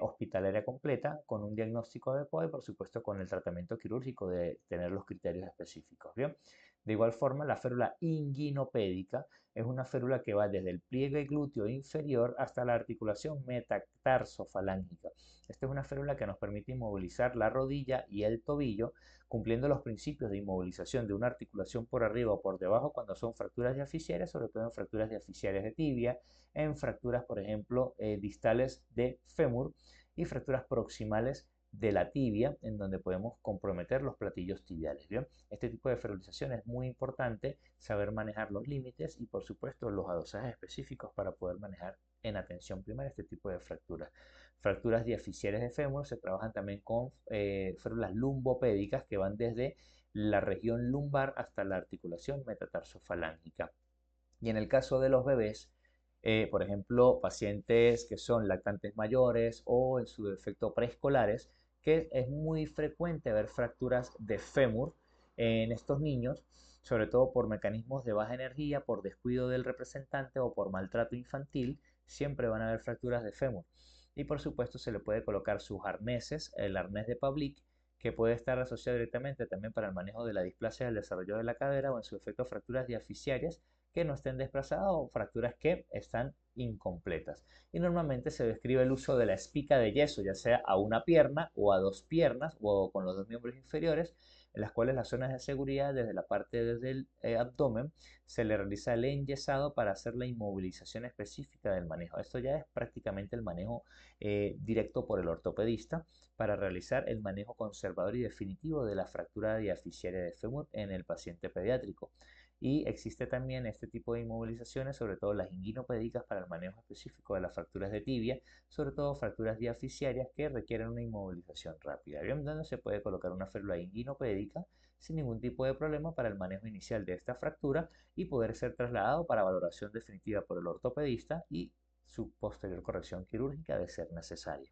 Speaker 1: hospitalaria completa con un diagnóstico adecuado y por supuesto con el tratamiento quirúrgico de tener los criterios específicos. ¿Bien? De igual forma, la férula inguinopédica es una férula que va desde el pliegue glúteo inferior hasta la articulación metatarsofalángica. Esta es una férula que nos permite inmovilizar la rodilla y el tobillo, cumpliendo los principios de inmovilización de una articulación por arriba o por debajo cuando son fracturas diaficiarias, sobre todo en fracturas diaficiarias de tibia, en fracturas, por ejemplo, distales de fémur y fracturas proximales de la tibia, en donde podemos comprometer los platillos tibiales. ¿Bien? Este tipo de ferilización es muy importante saber manejar los límites y, por supuesto, los adosajes específicos para poder manejar en atención primaria este tipo de fracturas. Fracturas diaficiarias de fémur se trabajan también con férulas lumbopédicas que van desde la región lumbar hasta la articulación metatarsofalángica. Y en el caso de los bebés, por ejemplo, pacientes que son lactantes mayores o en su defecto preescolares, que es muy frecuente ver fracturas de fémur en estos niños, sobre todo por mecanismos de baja energía, por descuido del representante o por maltrato infantil, siempre van a haber fracturas de fémur. Y por supuesto se le puede colocar sus arneses, el arnés de Pavlik, que puede estar asociado directamente también para el manejo de la displasia del desarrollo de la cadera o en su efecto fracturas diaficiarias que no estén desplazadas o fracturas que están incompletas. Y normalmente se describe el uso de la espica de yeso, ya sea a una pierna o a dos piernas o con los dos miembros inferiores, en las cuales las zonas de seguridad desde la parte desde el abdomen se le realiza el enyesado para hacer la inmovilización específica del manejo. Esto ya es prácticamente el manejo directo por el ortopedista para realizar el manejo conservador y definitivo de la fractura diaficiaria de fémur en el paciente pediátrico. Y existe también este tipo de inmovilizaciones, sobre todo las inguinopédicas para el manejo específico de las fracturas de tibia, sobre todo fracturas diaficiarias que requieren una inmovilización rápida. Bien, donde se puede colocar una férula inguinopédica sin ningún tipo de problema para el manejo inicial de esta fractura y poder ser trasladado para valoración definitiva por el ortopedista y su posterior corrección quirúrgica de ser necesaria.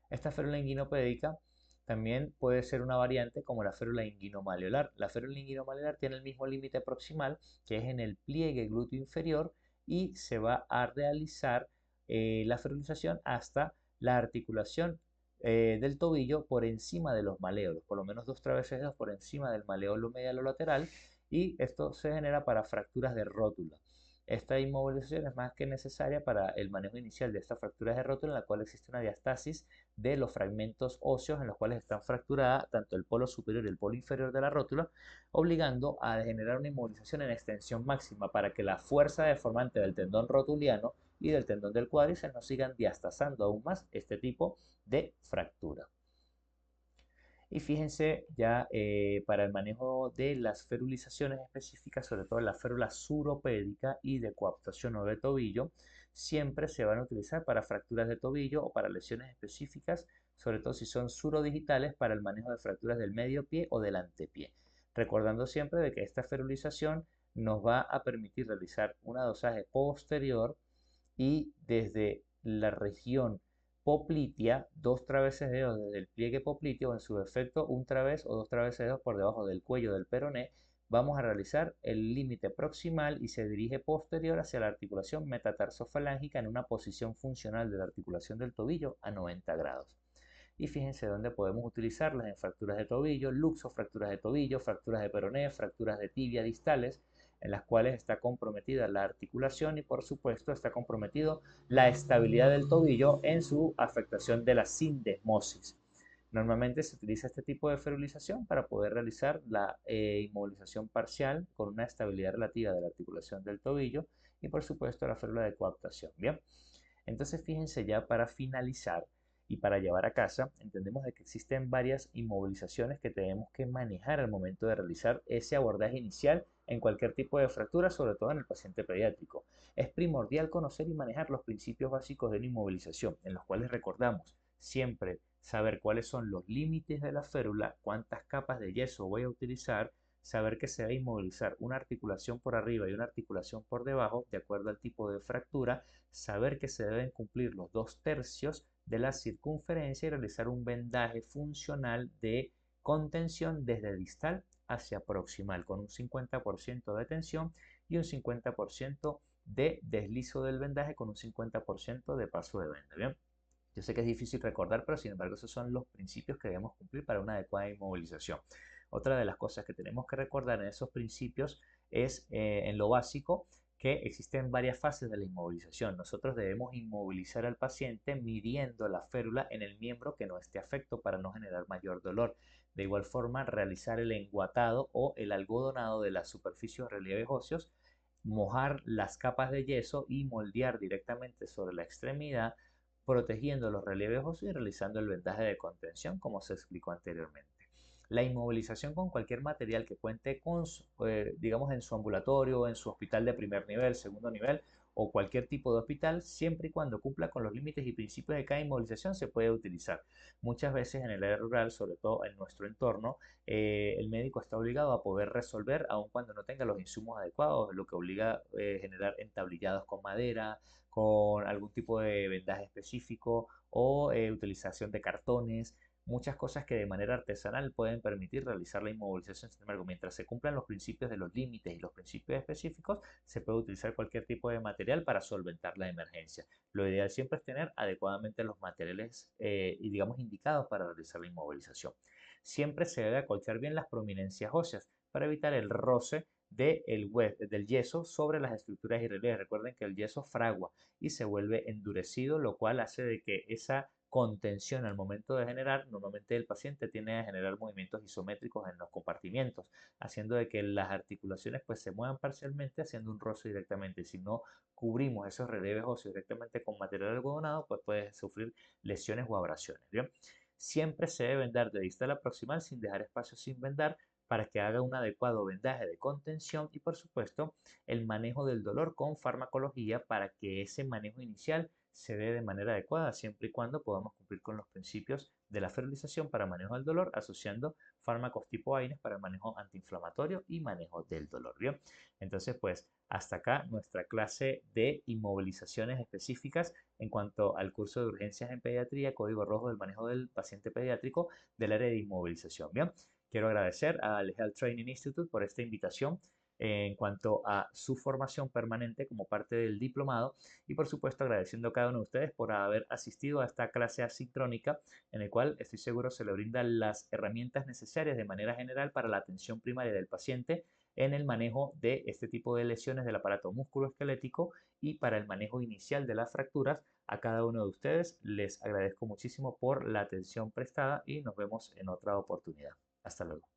Speaker 1: Esta férula inguinopédica también puede ser una variante como la férula inguinomaleolar. La férula inguinomaleolar tiene el mismo límite proximal que es en el pliegue glúteo inferior y se va a realizar la ferulización hasta la articulación del tobillo por encima de los maleolos, por lo menos 2 traveses por encima del maleolo medial o lateral, y esto se genera para fracturas de rótula. Esta inmovilización es más que necesaria para el manejo inicial de estas fracturas de rótula, en la cual existe una diastasis de los fragmentos óseos en los cuales están fracturadas tanto el polo superior y el polo inferior de la rótula, obligando a generar una inmovilización en extensión máxima para que la fuerza deformante del tendón rotuliano y del tendón del cuádriceps no sigan diastasando aún más este tipo de fractura. Y fíjense ya para el manejo de las ferulizaciones específicas, sobre todo la férula suropédica y de coaptación o de tobillo, siempre se van a utilizar para fracturas de tobillo o para lesiones específicas, sobre todo si son surodigitales para el manejo de fracturas del medio pie o del antepié. Recordando siempre de que esta ferulización nos va a permitir realizar un dosaje posterior y desde la región poplitea, 2 traveses desde el pliegue popliteo, en su defecto un través o 2 traveses por debajo del cuello del peroné, vamos a realizar el límite proximal y se dirige posterior hacia la articulación metatarsofalángica en una posición funcional de la articulación del tobillo a 90 grados. Y fíjense dónde podemos utilizarlas en fracturas de tobillo, luxo, fracturas de tobillo, fracturas de peroné, fracturas de tibia distales, en las cuales está comprometida la articulación y por supuesto está comprometido la estabilidad del tobillo en su afectación de la sindesmosis. Normalmente se utiliza este tipo de ferulización para poder realizar la inmovilización parcial con una estabilidad relativa de la articulación del tobillo y por supuesto la férula de coaptación. Bien, entonces fíjense ya para finalizar y para llevar a casa, entendemos de que existen varias inmovilizaciones que tenemos que manejar al momento de realizar ese abordaje inicial en cualquier tipo de fractura, sobre todo en el paciente pediátrico. Es primordial conocer y manejar los principios básicos de la inmovilización, en los cuales recordamos siempre saber cuáles son los límites de la férula, cuántas capas de yeso voy a utilizar, saber que se debe inmovilizar una articulación por arriba y una articulación por debajo, de acuerdo al tipo de fractura, saber que se deben cumplir los 2 tercios de la circunferencia y realizar un vendaje funcional de contención desde distal hacia proximal, con un 50% de tensión y un 50% de deslizo del vendaje con un 50% de paso de venda. ¿Bien? Yo sé que es difícil recordar, pero sin embargo esos son los principios que debemos cumplir para una adecuada inmovilización. Otra de las cosas que tenemos que recordar en esos principios es, en lo básico, que existen varias fases de la inmovilización. Nosotros debemos inmovilizar al paciente midiendo la férula en el miembro que no esté afecto para no generar mayor dolor. De igual forma, realizar el enguatado o el algodonado de las superficies o relieves óseos, mojar las capas de yeso y moldear directamente sobre la extremidad protegiendo los relieves óseos y realizando el vendaje de contención, como se explicó anteriormente. La inmovilización con cualquier material que cuente con, digamos, en su ambulatorio, en su hospital de primer nivel, segundo nivel o cualquier tipo de hospital, siempre y cuando cumpla con los límites y principios de cada inmovilización, se puede utilizar. Muchas veces en el área rural, sobre todo en nuestro entorno, el médico está obligado a poder resolver, aun cuando no tenga los insumos adecuados, lo que obliga a generar entablillados con madera, con algún tipo de vendaje específico o utilización de cartones, muchas cosas que de manera artesanal pueden permitir realizar la inmovilización. Sin embargo, mientras se cumplan los principios de los límites y los principios específicos, se puede utilizar cualquier tipo de material para solventar la emergencia. Lo ideal siempre es tener adecuadamente los materiales y digamos indicados para realizar la inmovilización. Siempre se debe acolchar bien las prominencias óseas para evitar el roce del yeso sobre las estructuras irrelieves. Recuerden que el yeso fragua y se vuelve endurecido, lo cual hace de que esa contención al momento de generar, normalmente el paciente tiene a generar movimientos isométricos en los compartimientos, haciendo de que las articulaciones pues se muevan parcialmente haciendo un roce directamente. Si no cubrimos esos relieves óseos directamente con material algodonado, pues puede sufrir lesiones o abrasiones. ¿Bien? Siempre se debe vendar de distal a proximal sin dejar espacio sin vendar para que haga un adecuado vendaje de contención y por supuesto el manejo del dolor con farmacología para que ese manejo inicial se dé de manera adecuada siempre y cuando podamos cumplir con los principios de la fertilización para manejo del dolor asociando fármacos tipo AINES para el manejo antiinflamatorio y manejo del dolor. ¿Bien? Entonces pues hasta acá nuestra clase de inmovilizaciones específicas en cuanto al curso de urgencias en pediatría, código rojo del manejo del paciente pediátrico del área de inmovilización. Bien, quiero agradecer al Health Training Institute por esta invitación. en cuanto a su formación permanente como parte del diplomado y por supuesto agradeciendo a cada uno de ustedes por haber asistido a esta clase asincrónica en el cual estoy seguro se le brindan las herramientas necesarias de manera general para la atención primaria del paciente en el manejo de este tipo de lesiones del aparato musculoesquelético y para el manejo inicial de las fracturas. A cada uno de ustedes les agradezco muchísimo por la atención prestada y nos vemos en otra oportunidad. Hasta luego.